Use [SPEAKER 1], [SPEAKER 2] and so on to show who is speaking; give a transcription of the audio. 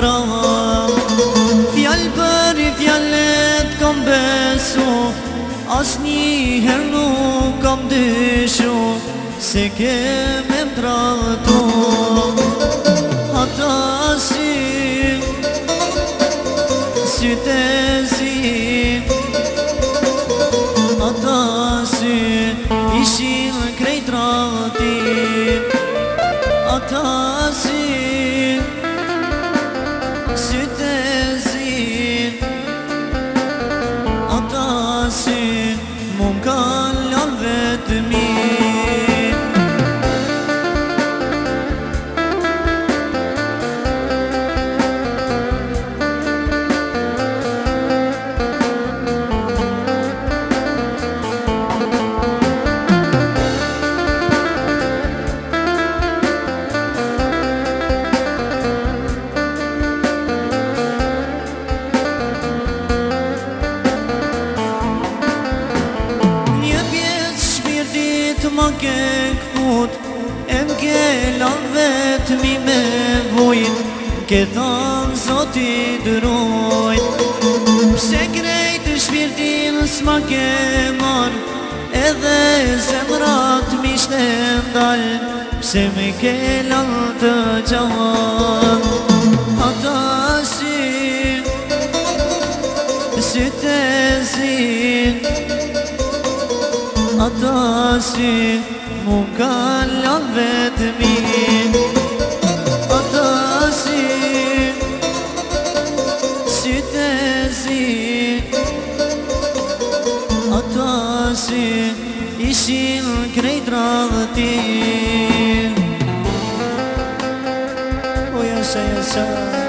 [SPEAKER 1] vra. Fjall për fjallet kom besu, as njëher nuk kom dyshu se keme mtratu. Ata si syte zi, ata si ishin krejt rati. Ata si syte zi, ata si mun kallan vetëmi. Ma ke këput, e m'ke lan vetëmi me vujt, ke thanë Zoti dërojt. Pse krejt shpirtin s'ma ke marr, edhe zemrat m'ishte ndal, pse me ke lan të gjavan. Ata si syte zi, ata si mun kallan vetëmi. Ata si syte zi, ata si ishin krejt rati. O jasha, jasha